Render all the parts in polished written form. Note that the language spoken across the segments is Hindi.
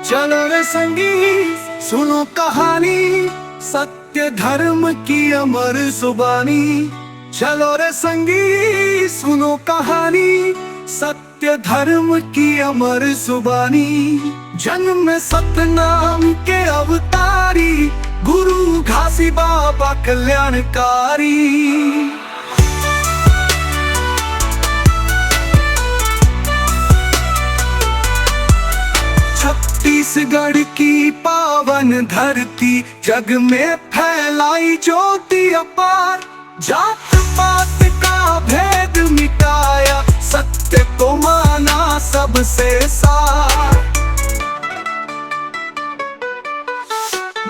चलो रे संगी सुनो कहानी, सत्य धर्म की अमर जुबानी। चलो रे संगी सुनो कहानी, सत्य धर्म की अमर जुबानी। जन्म सतनाम के अवतारी, गुरु घासी बाबा कल्याणकारी। छत्तीसगढ़ की पावन धरती, जग में फैलाई ज्योति अपार। जात पात का भेद मिटाया, सत्य को माना सबसे सार।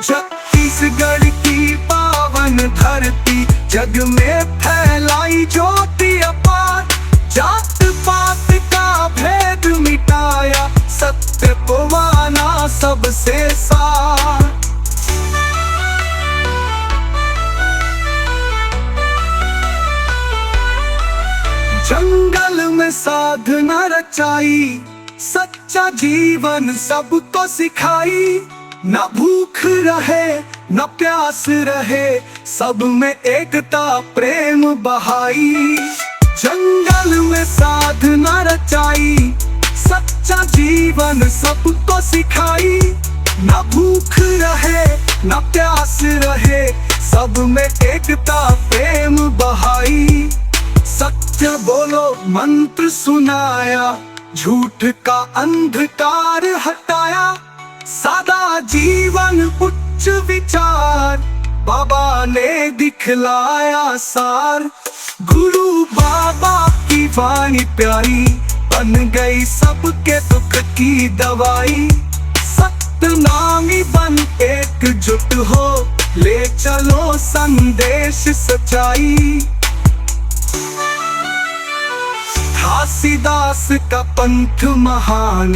छत्तीसगढ़ की पावन धरती, जग में फैलाई ज्योति अपार। जात पात का भेद मिटाया, सत्य को माना सबसे सार। जंगल में साधना रचाई, सच्चा जीवन सबको सिखाई। न भूख रहे न प्यास रहे, सब में एकता प्रेम बहाई। जंगल में साधना रचाई, सच्चा जीवन सबको सिखाई। न भूख रहे न प्यास रहे, सब में एकता प्रेम बहाई। सत्य बोलो मंत्र सुनाया, झूठ का अंधकार हटाया। सादा जीवन उच्च विचार, बाबा ने दिखलाया सार। गुरु बाबा की वाणी प्यारी, बन गई सबके दुख की दवाई। सतनामी बन एकजुट हो, ले चलो संदेश सच्चाई। घासीदास का पंथ महान,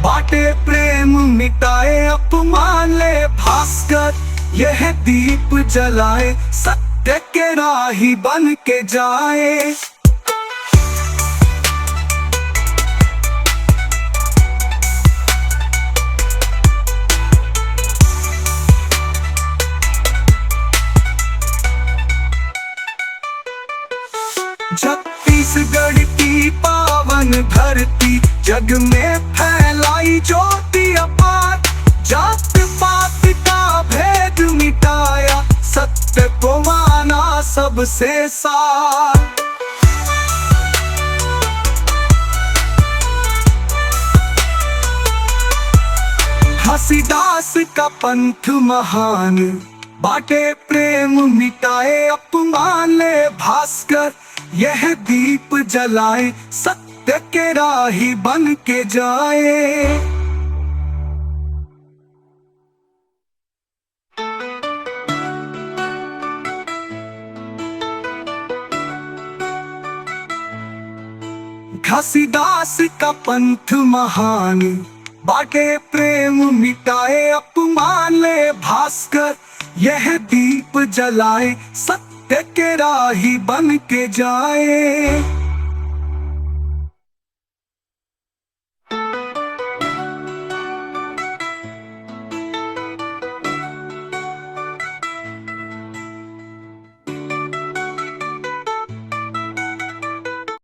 बाटे प्रेम मिटाए अपमान। ले भास्कर यह दीप जलाए, सत्य के राही बन के जाए। छत्तीसगढ़ की पावन धरती, जग में फैलाई ज्योति अपार। जात पात का भेद मिटाया, सत्य को माना सबसे सार। घासीदास का पंथ महान, बाटे प्रेम मिटाए अपमान। ले भास्कर यह दीप जलाए, सत्य के राही बन के जाए। घासीदास का पंथ महान, बाटे प्रेम मिटाए अपमान। ले भास्कर यह दीप जलाए, सत्य के राही बन के जाए।